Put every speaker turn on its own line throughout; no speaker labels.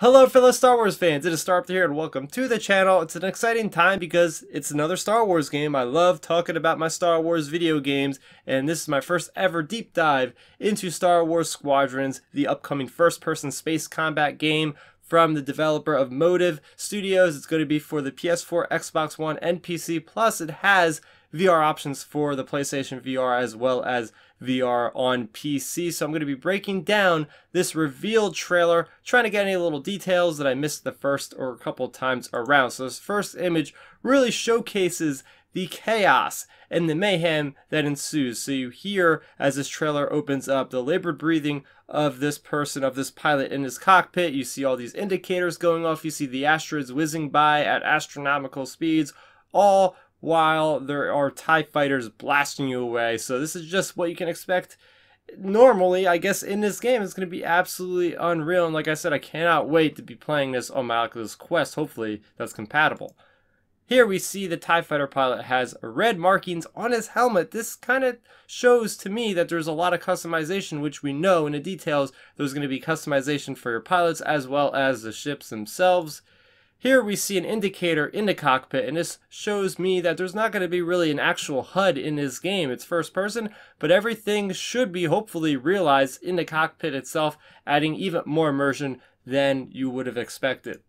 Hello fellow Star Wars fans, it is Starrapter here and welcome to the channel. It's an exciting time because it's another Star Wars game. I love talking about my Star Wars video games, and this is my first ever deep dive into Star Wars Squadrons, the upcoming first-person space combat game from the developer of Motive Studios. It's going to be for the PS4, Xbox One, and PC, plus it has VR options for the PlayStation VR as well as VR on PC. So I'm going to be breaking down this reveal trailer, trying to get any little details that I missed the first or a couple times around. So this first image really showcases the chaos and the mayhem that ensues. So you hear, as this trailer opens up, the labored breathing of this person, of this pilot in his cockpit. You see all these indicators going off. You see the asteroids whizzing by at astronomical speeds, all while there are TIE fighters blasting you away. So this is just what you can expect normally, I guess, in this game. It's going to be absolutely unreal, and like I said, I cannot wait to be playing this on my Oculus Quest. Hopefully that's compatible. Here we see the TIE fighter pilot has red markings on his helmet. This kind of shows to me that there's a lot of customization, which we know in the details there's going to be customization for your pilots as well as the ships themselves. Here we see an indicator in the cockpit, and this shows me that there's not going to be really an actual HUD in this game. It's first person, but everything should be hopefully realized in the cockpit itself, adding even more immersion than you would have expected.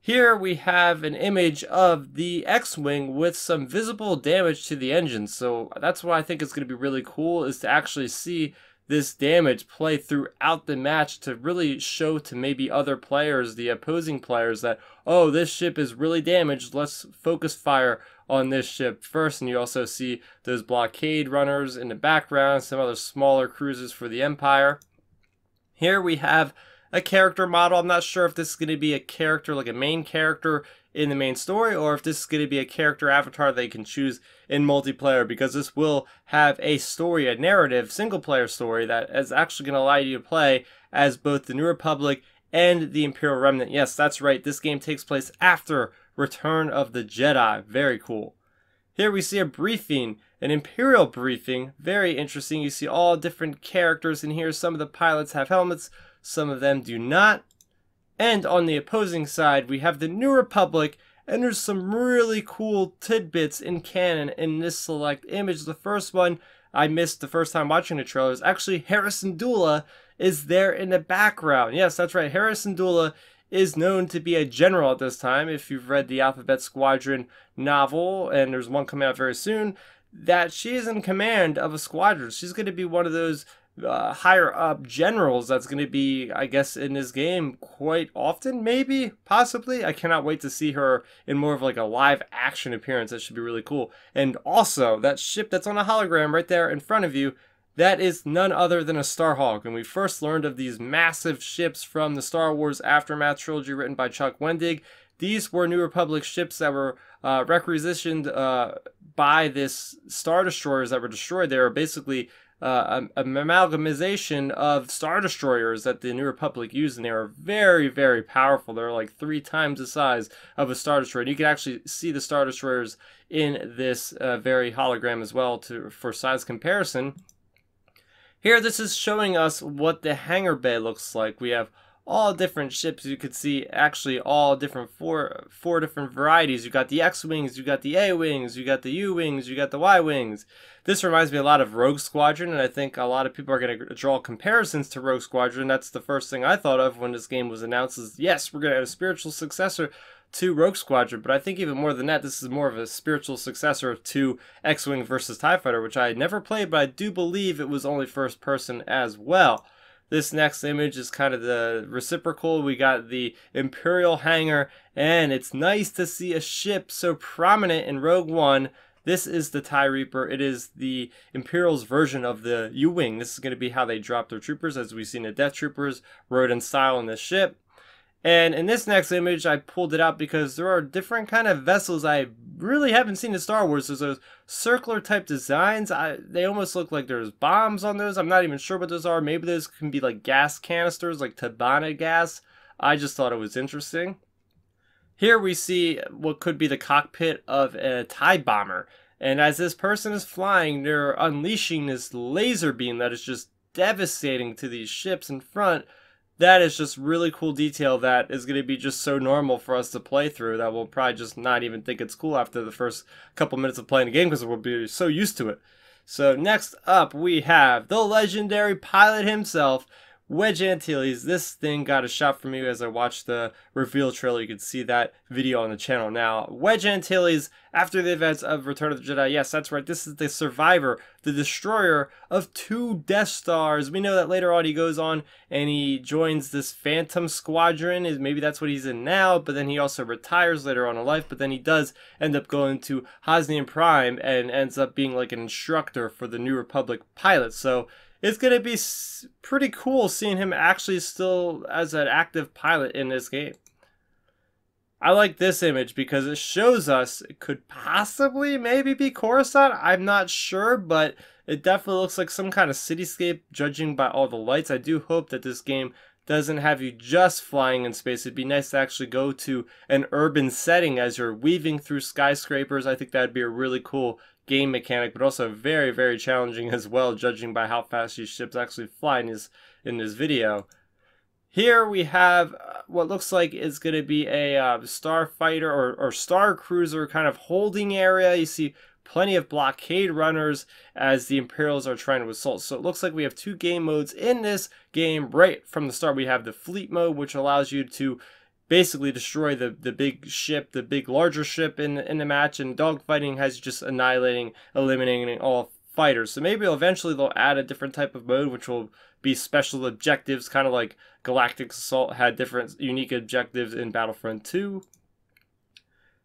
Here we have an image of the X-Wing with some visible damage to the engine. So that's why I think it's going to be really cool, is to actually see this damage play throughout the match to really show to maybe other players, the opposing players, that, oh, this ship is really damaged, let's focus fire on this ship first. And you also see those blockade runners in the background, some other smaller cruisers for the Empire. Here we have a character model. I'm not sure if this is going to be a character, like a main character in the main story, or if this is going to be a character avatar they can choose in multiplayer, because this will have a story, a narrative, single-player story that is actually going to allow you to play as both the New Republic and the Imperial Remnant. Yes, that's right, this game takes place after Return of the Jedi. Very cool. Here we see a briefing, an Imperial briefing. Very interesting. You see all different characters in here. Some of the pilots have helmets, some of them do not. And on the opposing side, we have the New Republic, and there's some really cool tidbits in canon in this select image. The first one I missed the first time watching the trailer is actually Hera is there in the background. Yes, that's right. Hera is known to be a general at this time. If you've read the Alphabet Squadron novel, and there's one coming out very soon, that she is in command of a squadron. She's going to be one of those higher up generals that's going to be, I guess, in this game quite often, maybe, possibly. I cannot wait to see her in more of like a live action appearance. That should be really cool. And also, that ship that's on a hologram right there in front of you, that is none other than a Starhawk. And we first learned of these massive ships from the Star Wars Aftermath trilogy written by Chuck Wendig. These were New Republic ships that were requisitioned by this Star Destroyers that were destroyed. They were basically an amalgamation of Star Destroyers that the New Republic used, and they were very, very powerful. They're like 3 times the size of a Star Destroyer. And you can actually see the Star Destroyers in this very hologram as well for size comparison. Here, this is showing us what the Hangar Bay looks like. We have all different ships. You could see actually all different four different varieties. You got the X-Wings, you got the A-Wings, you got the U-Wings, you got the Y-Wings. This reminds me a lot of Rogue Squadron, and I think a lot of people are going to draw comparisons to Rogue Squadron. That's the first thing I thought of when this game was announced, is yes, we're going to have a spiritual successor to Rogue Squadron, but I think even more than that, this is more of a spiritual successor to X-Wing versus TIE Fighter, which I had never played, but I do believe it was only first person as well. This next image is kind of the reciprocal. We got the Imperial hangar, and it's nice to see a ship so prominent in Rogue One. This is the TIE Reaper. It is the Imperial's version of the U-Wing. This is going to be how they drop their troopers, as we've seen the Death Troopers rode in style in this ship. And in this next image, I pulled it out because there are different kind of vessels I really haven't seen in Star Wars. There's those circular type designs. They almost look like there's bombs on those. I'm not even sure what those are. Maybe those can be like gas canisters, like Tabana gas. I just thought it was interesting. Here we see what could be the cockpit of a TIE bomber. And as this person is flying, they're unleashing this laser beam that is just devastating to these ships in front. that is just really cool detail that is going to be just so normal for us to play through that we'll probably just not even think it's cool after the first couple minutes of playing the game because we'll be so used to it. So next up we have the legendary pilot himself, Wedge Antilles. This thing got a shot from me as I watched the reveal trailer. You can see that video on the channel now. Wedge Antilles, after the events of Return of the Jedi. Yes, that's right. This is the survivor, the destroyer of 2 Death Stars. We know that later on he goes on and he joins this Phantom Squadron. Maybe that's what he's in now, but then he also retires later on in life. But then he does end up going to Hosnian Prime and ends up being like an instructor for the New Republic pilots. So it's going to be pretty cool seeing him actually still as an active pilot in this game. I like this image because it shows us it could possibly maybe be Coruscant. I'm not sure, but it definitely looks like some kind of cityscape judging by all the lights. I do hope that this game doesn't have you just flying in space. It'd be nice to actually go to an urban setting as you're weaving through skyscrapers. I think that'd be a really cool game mechanic, but also very, very challenging as well, judging by how fast these ships actually fly in this video. Here we have what looks like is going to be a starfighter or star cruiser kind of holding area. You see plenty of blockade runners as the Imperials are trying to assault. So it looks like we have 2 game modes in this game right from the start. We have the fleet mode, which allows you to basically destroy the big ship, the big larger ship in the match, and dogfighting has just eliminating all fighters. So maybe eventually they'll add a different type of mode, which will be special objectives, kind of like Galactic Assault had different unique objectives in Battlefront 2.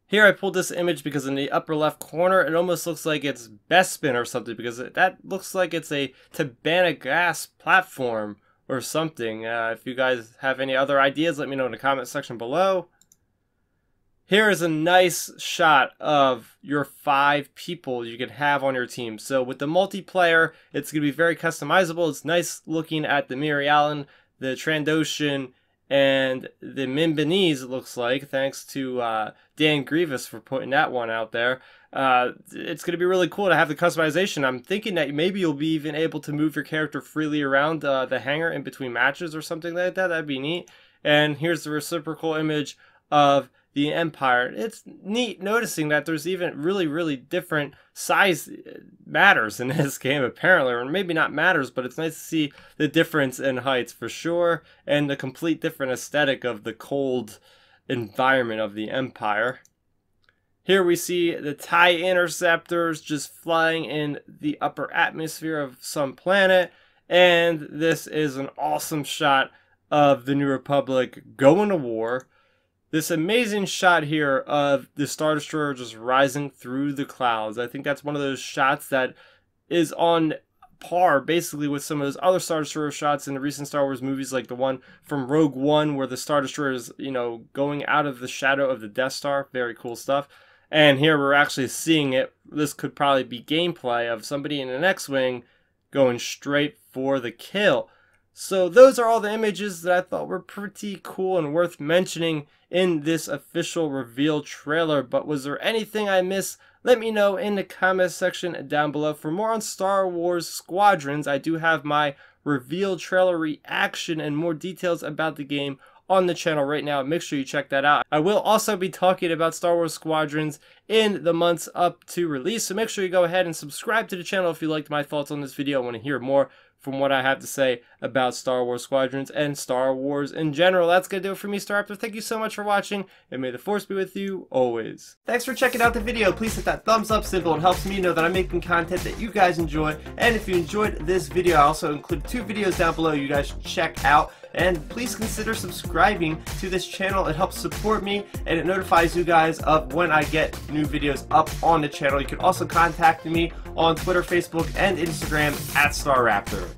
Here I pulled this image because in the upper left corner it almost looks like it's Bespin or something, because that looks like it's a Tabana gas platform or something. If you guys have any other ideas, let me know in the comment section below. Here is a nice shot of your 5 people you can have on your team. So with the multiplayer, it's going to be very customizable. It's nice looking at the Miri Allen, the Trandoshan, and the Mimbanese, it looks like, thanks to Dan Grievous for putting that one out there. It's going to be really cool to have the customization. I'm thinking that maybe you'll be even able to move your character freely around the hangar in between matches or something like that. That'd be neat. And here's the reciprocal image of the Empire. It's neat noticing that there's even really different size matters in this game, apparently, or maybe not matters, but it's nice to see the difference in heights for sure, and the complete different aesthetic of the cold environment of the Empire. Here we see the TIE Interceptors just flying in the upper atmosphere of some planet, and this is an awesome shot of the New Republic going to war. This amazing shot here of the Star Destroyer just rising through the clouds. I think that's one of those shots that is on par basically with some of those other Star Destroyer shots in the recent Star Wars movies, like the one from Rogue One where the Star Destroyer is, going out of the shadow of the Death Star. Very cool stuff. And here we're actually seeing it. This could probably be gameplay of somebody in an X-Wing going straight for the kill. So those are all the images that I thought were pretty cool and worth mentioning in this official reveal trailer. But was there anything I missed? Let me know in the comment section down below. For more on Star Wars Squadrons, I do have my reveal trailer reaction and more details about the game on the channel right now. Make sure you check that out. I will also be talking about Star Wars Squadrons in the months up to release, so make sure you go ahead and subscribe to the channel if you liked my thoughts on this video. I want to hear more from what I have to say about Star Wars Squadrons and Star Wars in general. That's going to do it for me, Starrapter. Thank you so much for watching, and may the Force be with you always. Thanks for checking out the video. Please hit that thumbs up symbol. It helps me know that I'm making content that you guys enjoy. And if you enjoyed this video, I also include 2 videos down below you guys should check out. And please consider subscribing to this channel. It helps support me, and it notifies you guys of when I get new videos up on the channel. You can also contact me on Twitter, Facebook, and Instagram at Starrapter.